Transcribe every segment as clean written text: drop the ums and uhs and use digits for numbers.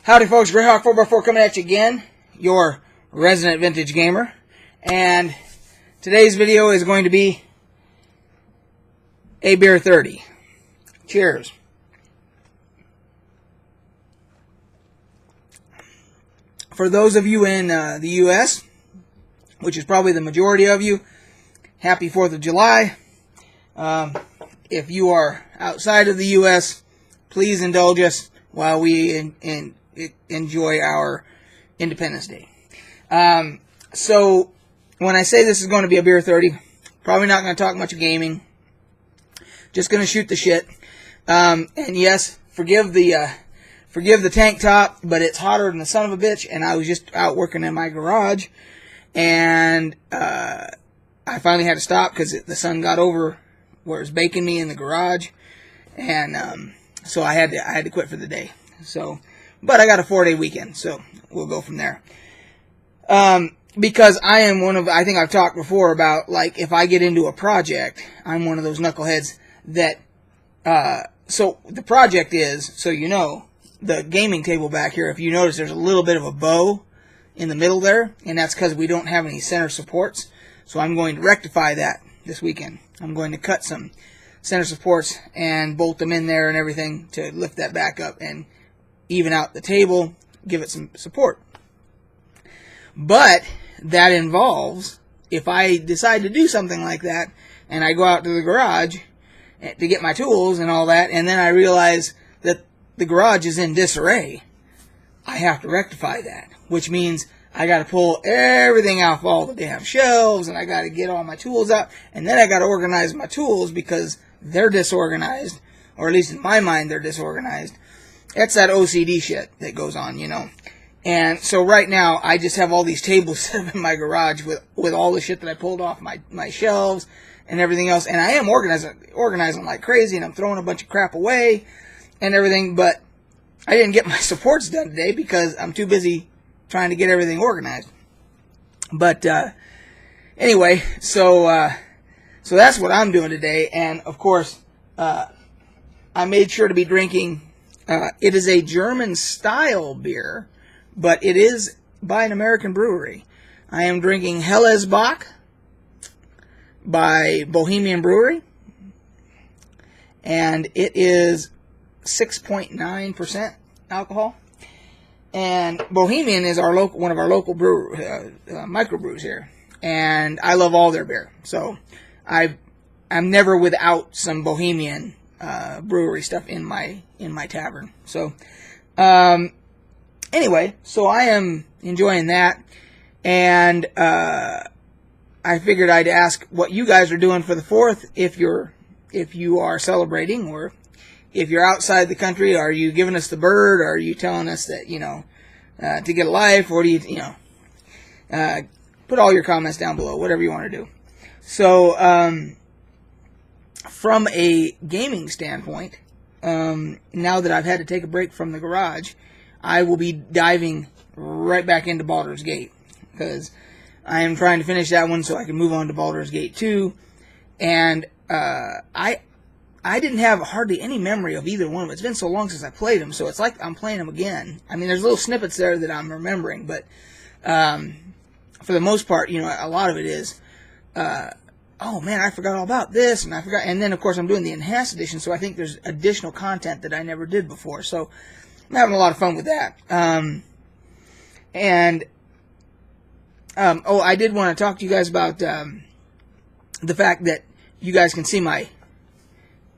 Howdy folks, Greyhawk 4x4 coming at you again, your resident vintage gamer. And today's video is going to be a beer 30. Cheers. For those of you in the U.S., which is probably the majority of you, happy 4th of July. If you are outside of the U.S., please indulge us while we enjoy our Independence Day. So, when I say this is going to be a beer 30, probably not going to talk much gaming. Just going to shoot the shit. And yes, forgive the tank top, but it's hotter than the son of a bitch, and I was just out working in my garage, and I finally had to stop because the sun got over where it was baking me in the garage, and so I had to quit for the day. So, but I got a 4-day weekend, so we'll go from there. Because I am I think I've talked before about, like, if I get into a project, I'm one of those knuckleheads that, so the project is, so you know, the gaming table back here, if you notice, there's a little bit of a bow in the middle there, and that's because we don't have any center supports. So I'm going to rectify that this weekend. I'm going to cut some center supports and bolt them in there and everything to lift that back up and even out the table, give it some support. But that involves, if I decide to do something like that, and I go out to the garage to get my tools and all that, and then I realize that the garage is in disarray, I have to rectify that, which means I got to pull everything off all the damn shelves, and I got to get all my tools out, and then I got to organize my tools because they're disorganized, or at least in my mind they're disorganized. That's that OCD shit that goes on, you know. And so right now I just have all these tables set up in my garage with all the shit that I pulled off my shelves and everything else, and I am organizing like crazy, and I'm throwing a bunch of crap away and everything, but I didn't get my supports done today because I'm too busy trying to get everything organized. But anyway, so that's what I'm doing today, and of course I made sure to be drinking. It is a German style beer, but it is by an American brewery. I am drinking Helles Bock by Bohemian Brewery, and it is 6.9% alcohol. And Bohemian is one of our local microbrews here, and I love all their beer. So I'm never without some Bohemian brewery stuff in my tavern. So anyway, so I am enjoying that, and I figured I'd ask what you guys are doing for the 4th, if you are celebrating, or if you're outside the country. Are you giving us the bird, or are you telling us that, you know, to get a life, or do you know, put all your comments down below, whatever you want to do. So, from a gaming standpoint, now that I've had to take a break from the garage, I will be diving right back into Baldur's Gate, because I am trying to finish that one so I can move on to Baldur's Gate 2, and I didn't have hardly any memory of either one of them. It's been so long since I played them, so it's like I'm playing them again. I mean, there's little snippets there that I'm remembering, but for the most part, you know, a lot of it is, oh man, I forgot all about this, and and then of course I'm doing the enhanced edition, so I think there's additional content that I never did before, so I'm having a lot of fun with that. Oh, I did want to talk to you guys about the fact that you guys can see my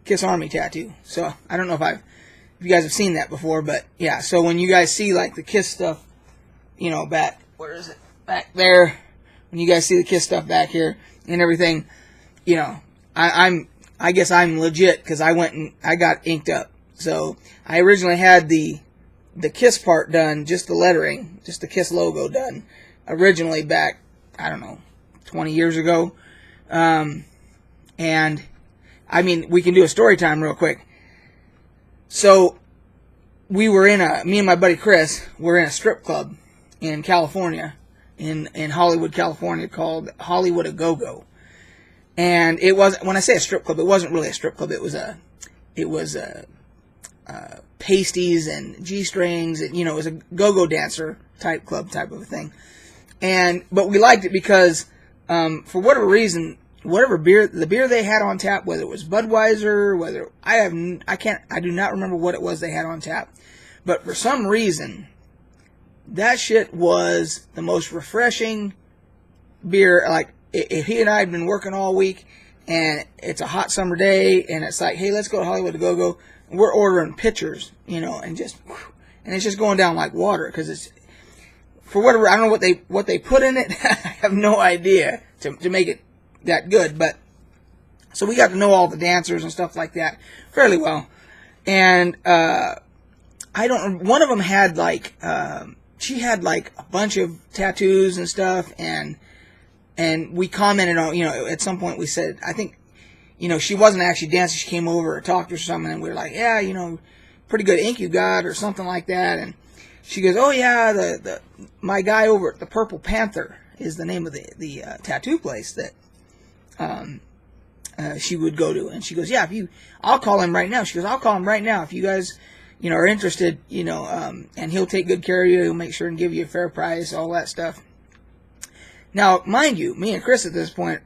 Kiss Army tattoo. So I don't know if you guys have seen that before, but yeah. So when you guys see like the Kiss stuff, you know, where is it? Back there. When you guys see the Kiss stuff back here and everything, you know, I guess I'm legit, because I went and I got inked up. So I originally had the Kiss part done, just the lettering, just the Kiss logo done, originally back, I don't know, 20 years ago. And I mean, we can do a story time real quick. So me and my buddy Chris were in a strip club in California, in Hollywood, California, called Hollywood A Go-Go. And it was, when I say a strip club, it wasn't really a strip club. It was pasties and G-strings. And, you know, it was a go-go dancer type club type of a thing. But we liked it because, for whatever reason, the beer they had on tap, whether it was Budweiser, I do not remember what it was they had on tap. But for some reason, that shit was the most refreshing beer. Like, if he and I had been working all week, and it's a hot summer day, and it's like, hey, let's go to Hollywood to go, we're ordering pitchers, you know, and it's just going down like water, because it's, for whatever, I don't know what they put in it. I have no idea to make it that good. But so we got to know all the dancers and stuff like that fairly well. And one of them had like, she had like a bunch of tattoos and stuff, and we commented on, you know, at some point we said, I think, you know, she wasn't actually dancing, she came over or talked to us or something, and we were like, yeah, you know, pretty good ink you got, or something like that. And she goes, oh yeah, my guy over at the Purple Panther is the name of the tattoo place that she would go to. And she goes, yeah, I'll call him right now. She goes, I'll call him right now if you guys, you know, are interested, you know, and he'll take good care of you, he'll make sure and give you a fair price, all that stuff. Now, mind you, me and Chris at this point,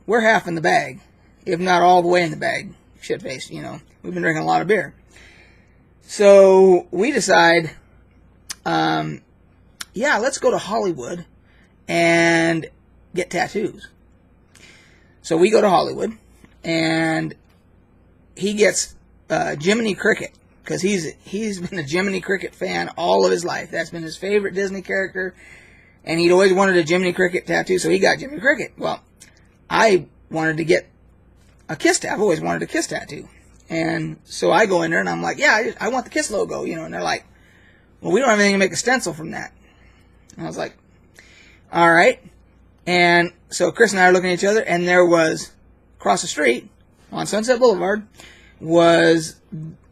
we're half in the bag, if not all the way in the bag, shit-faced, you know. We've been drinking a lot of beer. So we decide, yeah, let's go to Hollywood and get tattoos. So we go to Hollywood, and he gets Jiminy Cricket, because he's been a Jiminy Cricket fan all of his life. That's been his favorite Disney character, and he'd always wanted a Jiminy Cricket tattoo, so he got Jiminy Cricket. Well, I wanted to get a Kiss tattoo. I've always wanted a Kiss tattoo. And so I go in there, and I'm like, yeah, I want the Kiss logo, you know. And they're like, well, we don't have anything to make a stencil from that. And I was like, all right. And so Chris and I are looking at each other, and there was, across the street, on Sunset Boulevard, was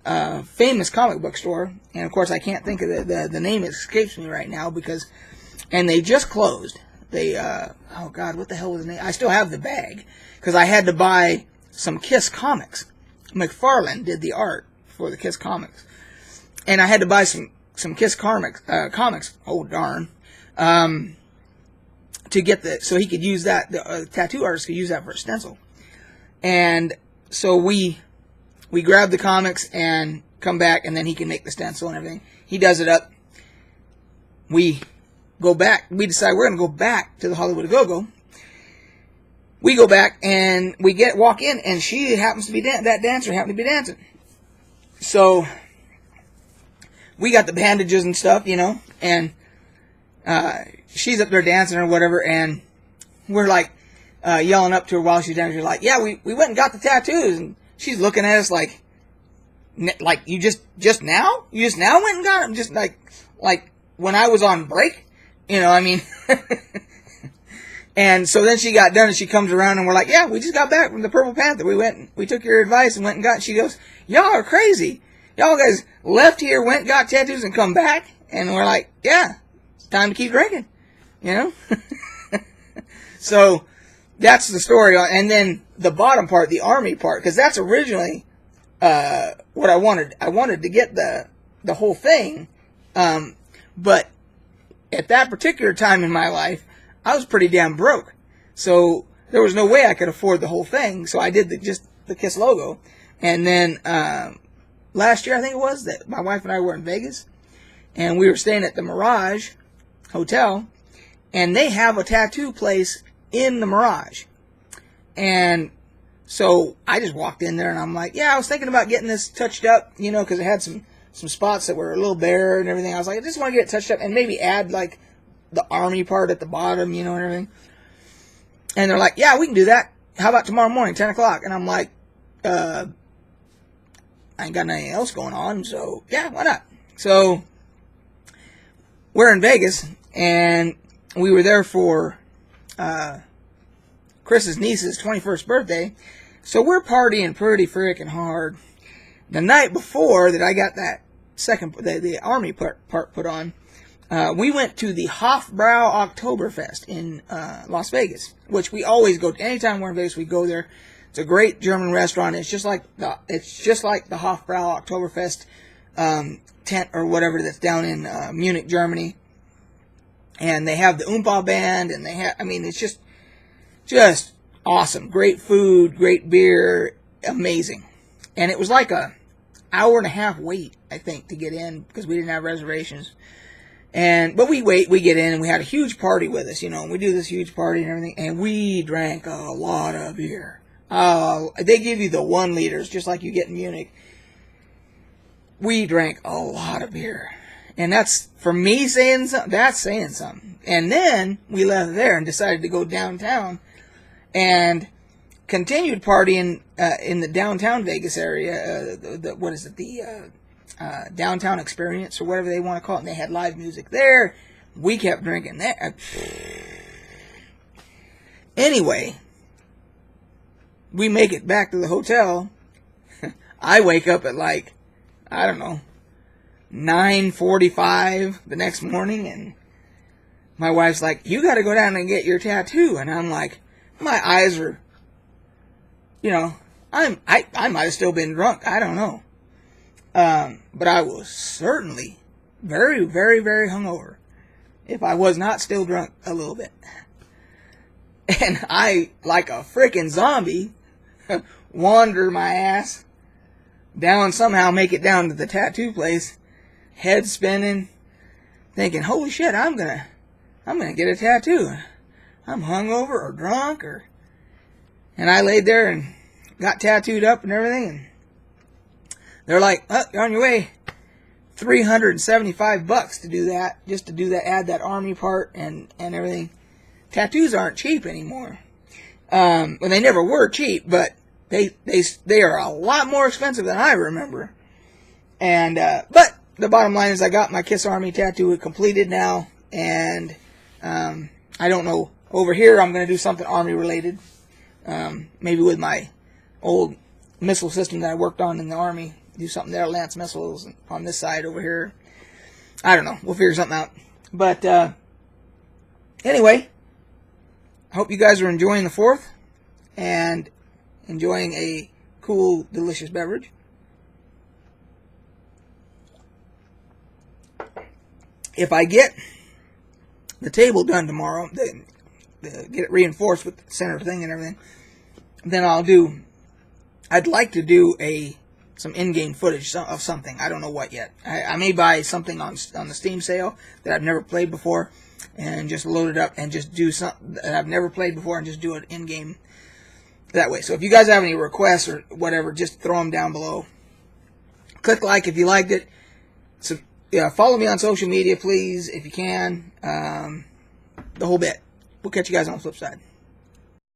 a famous comic book store. And, of course, I can't think of the name escapes me right now, and they just closed. They, oh, God, what the hell was the name? I still have the bag, because I had to buy some Kiss comics. McFarlane did the art for the Kiss comics. And I had to buy some Kiss comics, oh darn, to get so he could use that, the tattoo artist could use that for a stencil. And so we grab the comics and come back, and then he can make the stencil and everything. He does it up. We go back. We decide we're going to go back to the Hollywood Go-Go. We go back, and we walk in, and she happens to be that dancer happened to be dancing. So we got the bandages and stuff, you know, and she's up there dancing or whatever, and we're like yelling up to her while she's dancing. We're like, yeah, we went and got the tattoos, and she's looking at us like you just now? You just now went and got them? Just like when I was on break? You know, I mean... And so then she got done, and she comes around, and we're like, yeah, we just got back from the Purple Panther. We took your advice and went and got, she goes, y'all are crazy. Y'all guys left here, went, got tattoos, and come back. And we're like, yeah, it's time to keep drinking, you know? So that's the story. And then the bottom part, the Army part, because that's originally what I wanted. I wanted to get the whole thing. But at that particular time in my life, I was pretty damn broke, so there was no way I could afford the whole thing. So I did just the Kiss logo, and then last year I think it was that my wife and I were in Vegas, and we were staying at the Mirage Hotel, and they have a tattoo place in the Mirage, and so I just walked in there, and I'm like, yeah, I was thinking about getting this touched up, you know, because it had some spots that were a little bare and everything. I was like, I just want to get it touched up and maybe add like the Army part at the bottom, you know, and everything. And they're like, yeah, we can do that. How about tomorrow morning, 10 o'clock? And I'm like, I ain't got anything else going on, so yeah, why not? So we're in Vegas, and we were there for Chris's niece's 21st birthday, so we're partying pretty freaking hard. The night before that I got that the Army part put on, we went to the Hofbrau Oktoberfest in Las Vegas, which we always go to. Anytime we're in Vegas, we go there. It's a great German restaurant. It's just like the Hofbrau Oktoberfest tent or whatever that's down in Munich, Germany. And they have the Oompa band, and it's just awesome. Great food, great beer, amazing. And it was like a hour and a half wait, I think, to get in because we didn't have reservations. But we get in, and we had a huge party with us, and we do this huge party and everything, and we drank a lot of beer. They give you the 1 liters, just like you get in Munich. We drank a lot of beer. And that's, for me saying something, that's saying something. And then we left there and decided to go downtown and continued partying in the downtown Vegas area. The downtown experience or whatever they want to call it. And they had live music there. We kept drinking there. Anyway, we make it back to the hotel. I wake up at 9:45 the next morning, and my wife's like, "You got to go down and get your tattoo." And I'm like, my eyes are, I might have still been drunk. I don't know. But I was certainly very, very, very hungover, if I was not still drunk a little bit. And I, like a freaking zombie, wander my ass down, somehow make it down to the tattoo place, head spinning, thinking, holy shit, I'm gonna get a tattoo. I'm hungover or drunk and I laid there and got tattooed up and everything, and they're like, oh, you're on your way. $375 to do that, just to do that, add that army part and everything. Tattoos aren't cheap anymore. Well, they never were cheap, but they are a lot more expensive than I remember. And but the bottom line is I got my Kiss Army tattoo completed now, and I don't know, over here I'm going to do something Army related, maybe with my old missile system that I worked on in the Army, do something there, Lance missiles on this side over here. I don't know, we'll figure something out. But anyway, I hope you guys are enjoying the 4th and enjoying a cool, delicious beverage. If I get the table done tomorrow, get it reinforced with the center thing and everything, then I'd like to do some in-game footage of something. I don't know what yet. I may buy something on the Steam sale that I've never played before and just load it up and just do something that I've never played before and just do it in-game that way. So if you guys have any requests or whatever, just throw them down below. Click like if you liked it. So, follow me on social media, please, if you can. The whole bit. We'll catch you guys on the flip side.